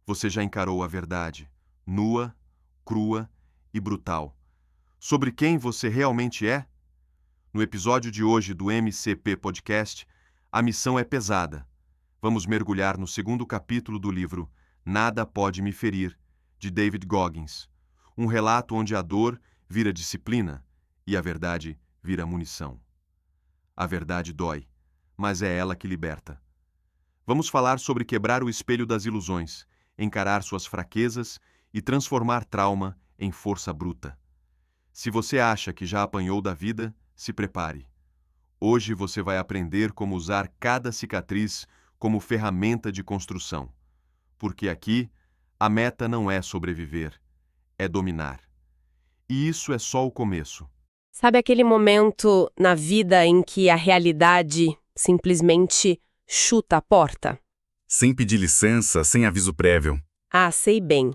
você já encarou a verdade, nua, crua e brutal, sobre quem você realmente é? No episódio de hoje do MCP Podcast, a missão é pesada. Vamos mergulhar no segundo capítulo do livro Nada Pode Me Ferir, de David Goggins. Um relato onde a dor vira disciplina e a verdade vira munição. A verdade dói, mas é ela que liberta. Vamos falar sobre quebrar o espelho das ilusões, encarar suas fraquezas e transformar trauma em força bruta. Se você acha que já apanhou da vida, se prepare. Hoje você vai aprender como usar cada cicatriz como ferramenta de construção. Porque aqui, a meta não é sobreviver, é dominar. E isso é só o começo. Sabe aquele momento na vida em que a realidade simplesmente chuta a porta? Sem pedir licença, sem aviso prévio. Ah, sei bem.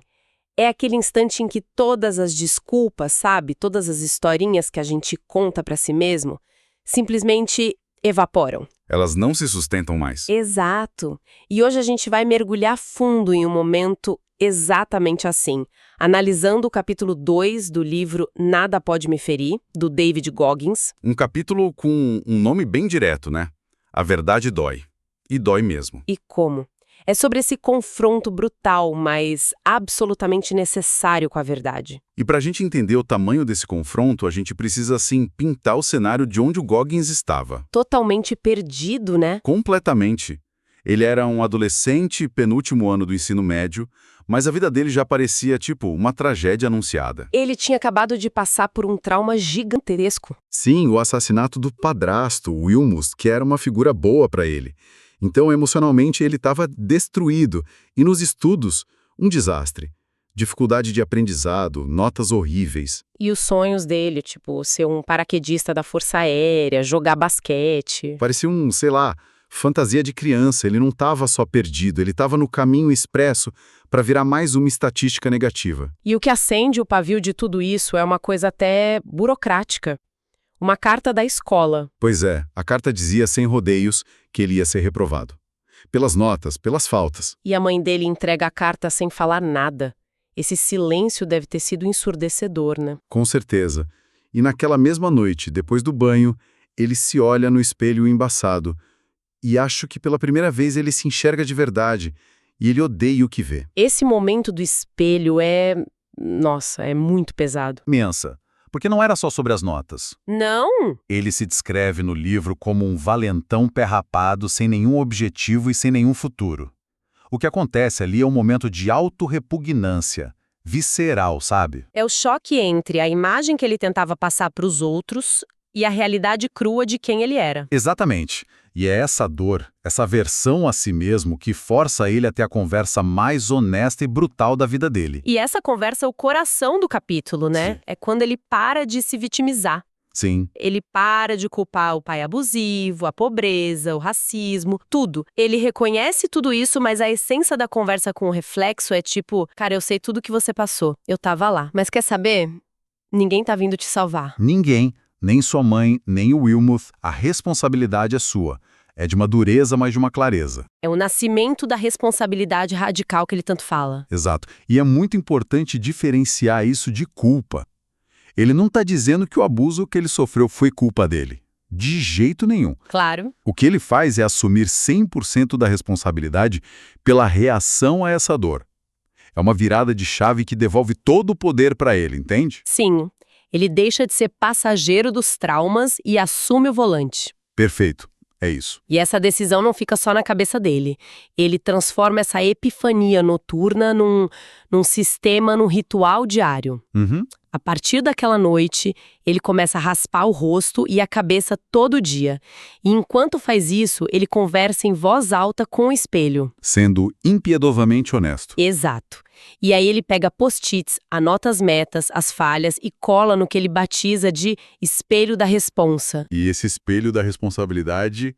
É aquele instante em que todas as desculpas, sabe? Todas as historinhas que a gente conta pra si mesmo, simplesmente evaporam. Elas não se sustentam mais. Exato. E hoje a gente vai mergulhar fundo em um momento exatamente assim, analisando o capítulo 2 do livro Nada Pode Me Ferir, do David Goggins. Um capítulo com um nome bem direto, né? A verdade dói. E dói mesmo. E como? É sobre esse confronto brutal, mas absolutamente necessário com a verdade. E para a gente entender o tamanho desse confronto, a gente precisa, assim, pintar o cenário de onde o Goggins estava. Totalmente perdido, né? Completamente. Ele era um adolescente, penúltimo ano do ensino médio, mas a vida dele já parecia, tipo, uma tragédia anunciada. Ele tinha acabado de passar por um trauma gigantesco. Sim, o assassinato do padrasto, Wilmus, que era uma figura boa para ele. Então, emocionalmente, ele estava destruído. E nos estudos, um desastre. Dificuldade de aprendizado, notas horríveis. E os sonhos dele, tipo, ser um paraquedista da Força Aérea, jogar basquete. Parecia sei lá, fantasia de criança. Ele não estava só perdido, ele estava no caminho expresso para virar mais uma estatística negativa. E o que acende o pavio de tudo isso é uma coisa até burocrática. Uma carta da escola. Pois é, a carta dizia sem rodeios que ele ia ser reprovado. Pelas notas, pelas faltas. E a mãe dele entrega a carta sem falar nada. Esse silêncio deve ter sido ensurdecedor, né? Com certeza. E naquela mesma noite, depois do banho, ele se olha no espelho embaçado. E acho que pela primeira vez ele se enxerga de verdade. E ele odeia o que vê. Esse momento do espelho Nossa, é muito pesado. Imensa. Porque não era só sobre as notas. Não? Ele se descreve no livro como um valentão pé rapado, sem nenhum objetivo e sem nenhum futuro. O que acontece ali é um momento de autorrepugnância, visceral, sabe? É o choque entre a imagem que ele tentava passar para os outros e a realidade crua de quem ele era. Exatamente. E é essa dor, essa aversão a si mesmo que força ele a ter a conversa mais honesta e brutal da vida dele. E essa conversa é o coração do capítulo, né? Sim. É quando ele para de se vitimizar. Sim. Ele para de culpar o pai abusivo, a pobreza, o racismo, tudo. Ele reconhece tudo isso, mas a essência da conversa com o reflexo é tipo, cara, eu sei tudo que você passou, eu tava lá. Mas quer saber? Ninguém tá vindo te salvar. Ninguém, nem sua mãe, nem o Wilmuth, a responsabilidade é sua. É de uma dureza, mas de uma clareza. É o nascimento da responsabilidade radical que ele tanto fala. Exato. E é muito importante diferenciar isso de culpa. Ele não está dizendo que o abuso que ele sofreu foi culpa dele. De jeito nenhum. Claro. O que ele faz é assumir 100% da responsabilidade pela reação a essa dor. É uma virada de chave que devolve todo o poder para ele, entende? Sim. Ele deixa de ser passageiro dos traumas e assume o volante. Perfeito. É isso. E essa decisão não fica só na cabeça dele. Ele transforma essa epifania noturna num sistema, num ritual diário. Uhum. A partir daquela noite, ele começa a raspar o rosto e a cabeça todo dia. E enquanto faz isso, ele conversa em voz alta com o espelho. Sendo impiedosamente honesto. Exato. E aí ele pega post-its, anota as metas, as falhas e cola no que ele batiza de espelho da responsa. E esse espelho da responsabilidade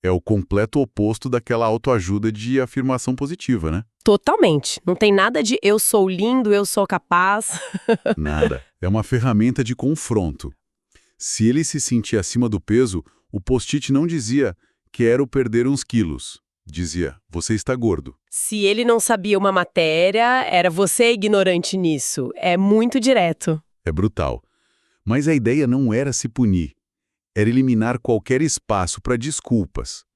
é o completo oposto daquela autoajuda de afirmação positiva, né? Totalmente. Não tem nada de eu sou lindo, eu sou capaz. Nada. É uma ferramenta de confronto. Se ele se sentia acima do peso, o post-it não dizia quero perder uns quilos. Dizia, você está gordo. Se ele não sabia uma matéria, era você ignorante nisso. É muito direto. É brutal. Mas a ideia não era se punir. Era eliminar qualquer espaço para desculpas.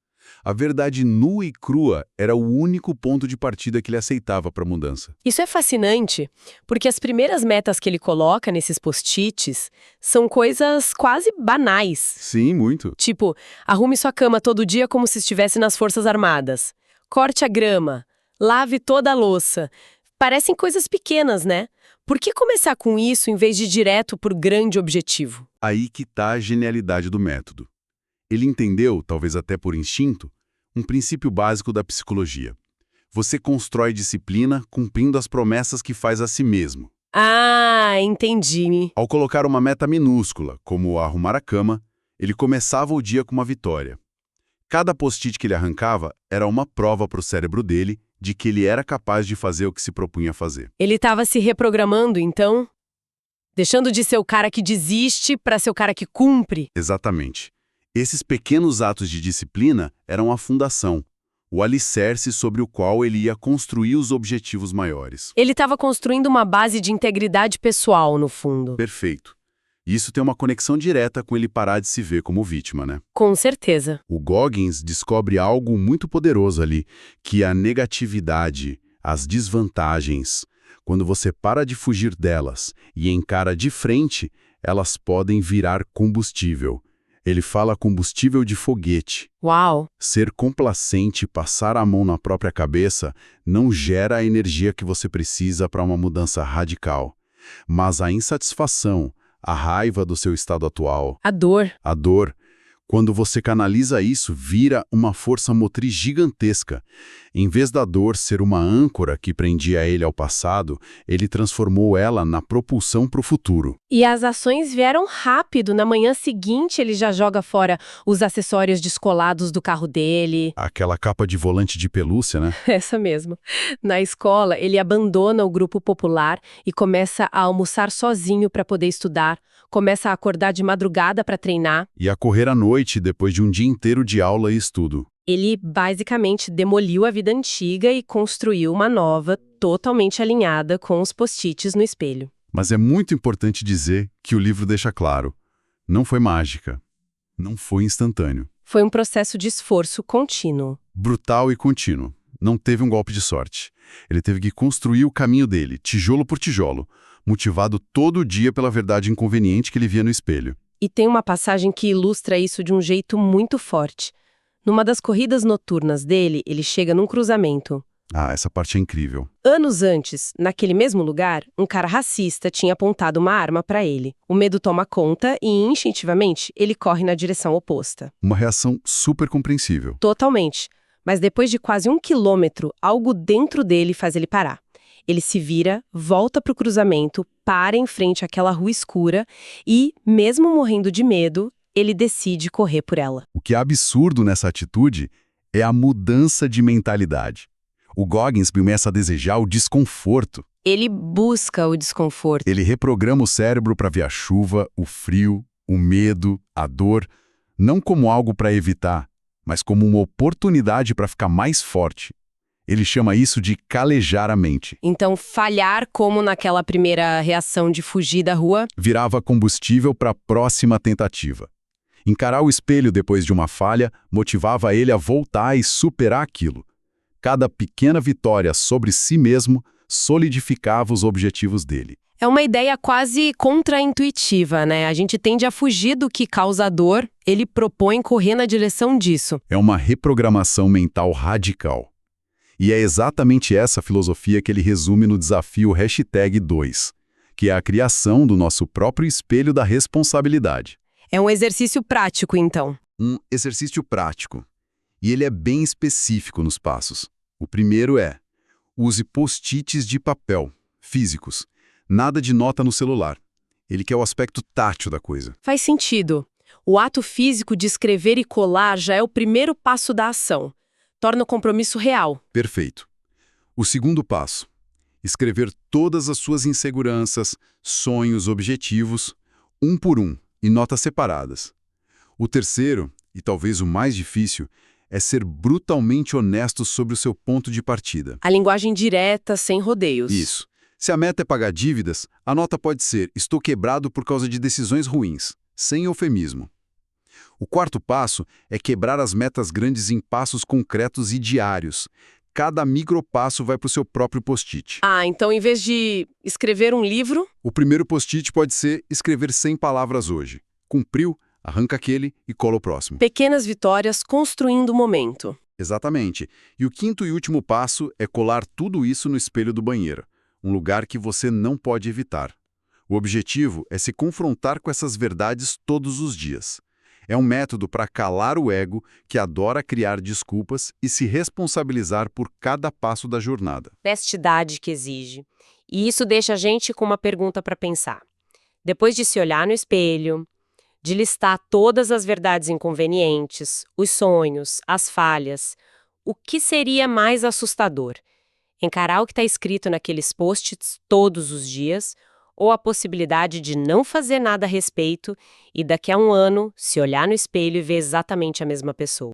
A verdade nua e crua era o único ponto de partida que ele aceitava para a mudança. Isso é fascinante, porque as primeiras metas que ele coloca nesses post-its são coisas quase banais. Sim, muito. Tipo, arrume sua cama todo dia como se estivesse nas Forças Armadas. Corte a grama. Lave toda a louça. Parecem coisas pequenas, né? Por que começar com isso em vez de ir direto por grande objetivo? Aí que está a genialidade do método. Ele entendeu, talvez até por instinto, um princípio básico da psicologia. Você constrói disciplina cumprindo as promessas que faz a si mesmo. Ah, entendi. Ao colocar uma meta minúscula, como arrumar a cama, ele começava o dia com uma vitória. Cada post-it que ele arrancava era uma prova para o cérebro dele de que ele era capaz de fazer o que se propunha a fazer. Ele estava se reprogramando, então? Deixando de ser o cara que desiste para ser o cara que cumpre? Exatamente. Esses pequenos atos de disciplina eram a fundação, o alicerce sobre o qual ele ia construir os objetivos maiores. Ele estava construindo uma base de integridade pessoal, no fundo. Perfeito. Isso tem uma conexão direta com ele parar de se ver como vítima, né? Com certeza. O Goggins descobre algo muito poderoso ali, que a negatividade, as desvantagens, quando você para de fugir delas e encara de frente, elas podem virar combustível. Ele fala combustível de foguete. Uau! Ser complacente, passar a mão na própria cabeça, não gera a energia que você precisa para uma mudança radical. Mas a insatisfação, a raiva do seu estado atual, A dor. a dor, quando você canaliza isso, vira uma força motriz gigantesca. Em vez da dor ser uma âncora que prendia ele ao passado, ele transformou ela na propulsão para o futuro. E as ações vieram rápido. Na manhã seguinte, ele já joga fora os acessórios descolados do carro dele. Aquela capa de volante de pelúcia, né? Essa mesmo. Na escola, ele abandona o grupo popular e começa a almoçar sozinho para poder estudar. Começa a acordar de madrugada para treinar. E a correr à noite depois de um dia inteiro de aula e estudo. Ele basicamente demoliu a vida antiga e construiu uma nova, totalmente alinhada com os post-its no espelho. Mas é muito importante dizer que o livro deixa claro, não foi mágica, não foi instantâneo. Foi um processo de esforço contínuo. Brutal e contínuo. Não teve um golpe de sorte. Ele teve que construir o caminho dele, tijolo por tijolo, motivado todo dia pela verdade inconveniente que ele via no espelho. E tem uma passagem que ilustra isso de um jeito muito forte. Numa das corridas noturnas dele, ele chega num cruzamento. Ah, essa parte é incrível. Anos antes, naquele mesmo lugar, um cara racista tinha apontado uma arma para ele. O medo toma conta e, instintivamente, ele corre na direção oposta. Uma reação super compreensível. Totalmente. Mas depois de quase 1 quilômetro, algo dentro dele faz ele parar. Ele se vira, volta para o cruzamento, para em frente àquela rua escura e, mesmo morrendo de medo, ele decide correr por ela. O que é absurdo nessa atitude é a mudança de mentalidade. O Goggins começa a desejar o desconforto. Ele busca o desconforto. Ele reprograma o cérebro para ver a chuva, o frio, o medo, a dor, não como algo para evitar, mas como uma oportunidade para ficar mais forte. Ele chama isso de calejar a mente. Então, falhar como naquela primeira reação de fugir da rua, Virava combustível para a próxima tentativa. Encarar o espelho depois de uma falha motivava ele a voltar e superar aquilo. Cada pequena vitória sobre si mesmo solidificava os objetivos dele. é uma ideia quase contraintuitiva, né? A gente tende a fugir do que causa dor, ele propõe correr na direção disso. É uma reprogramação mental radical. E é exatamente essa filosofia que ele resume no desafio #2, que é a criação do nosso próprio espelho da responsabilidade. É um exercício prático, então. Um exercício prático. E ele é bem específico nos passos. O primeiro é: use post-its de papel, físicos. Nada de nota no celular. Ele quer o aspecto tátil da coisa. Faz sentido. O ato físico de escrever e colar já é o primeiro passo da ação. Torna o compromisso real. Perfeito. O segundo passo: escrever todas as suas inseguranças, sonhos, objetivos, um por um, em notas separadas. O terceiro, e talvez o mais difícil, é ser brutalmente honesto sobre o seu ponto de partida. A linguagem direta, sem rodeios. Isso. Se a meta é pagar dívidas, a nota pode ser: estou quebrado por causa de decisões ruins, sem eufemismo. O quarto passo é quebrar as metas grandes em passos concretos e diários. Cada micropasso vai para o seu próprio post-it. Ah, então em vez de escrever um livro... O primeiro post-it pode ser escrever 100 palavras hoje. Cumpriu, arranca aquele e cola o próximo. Pequenas vitórias construindo o momento. Exatamente. E o quinto e último passo é colar tudo isso no espelho do banheiro, um lugar que você não pode evitar. O objetivo é se confrontar com essas verdades todos os dias. É um método para calar o ego que adora criar desculpas e se responsabilizar por cada passo da jornada. Honestidade que exige. E isso deixa a gente com uma pergunta para pensar. Depois de se olhar no espelho, de listar todas as verdades inconvenientes, os sonhos, as falhas, o que seria mais assustador? Encarar o que está escrito naqueles post-its todos os dias, ou a possibilidade de não fazer nada a respeito e daqui a um ano se olhar no espelho e ver exatamente a mesma pessoa?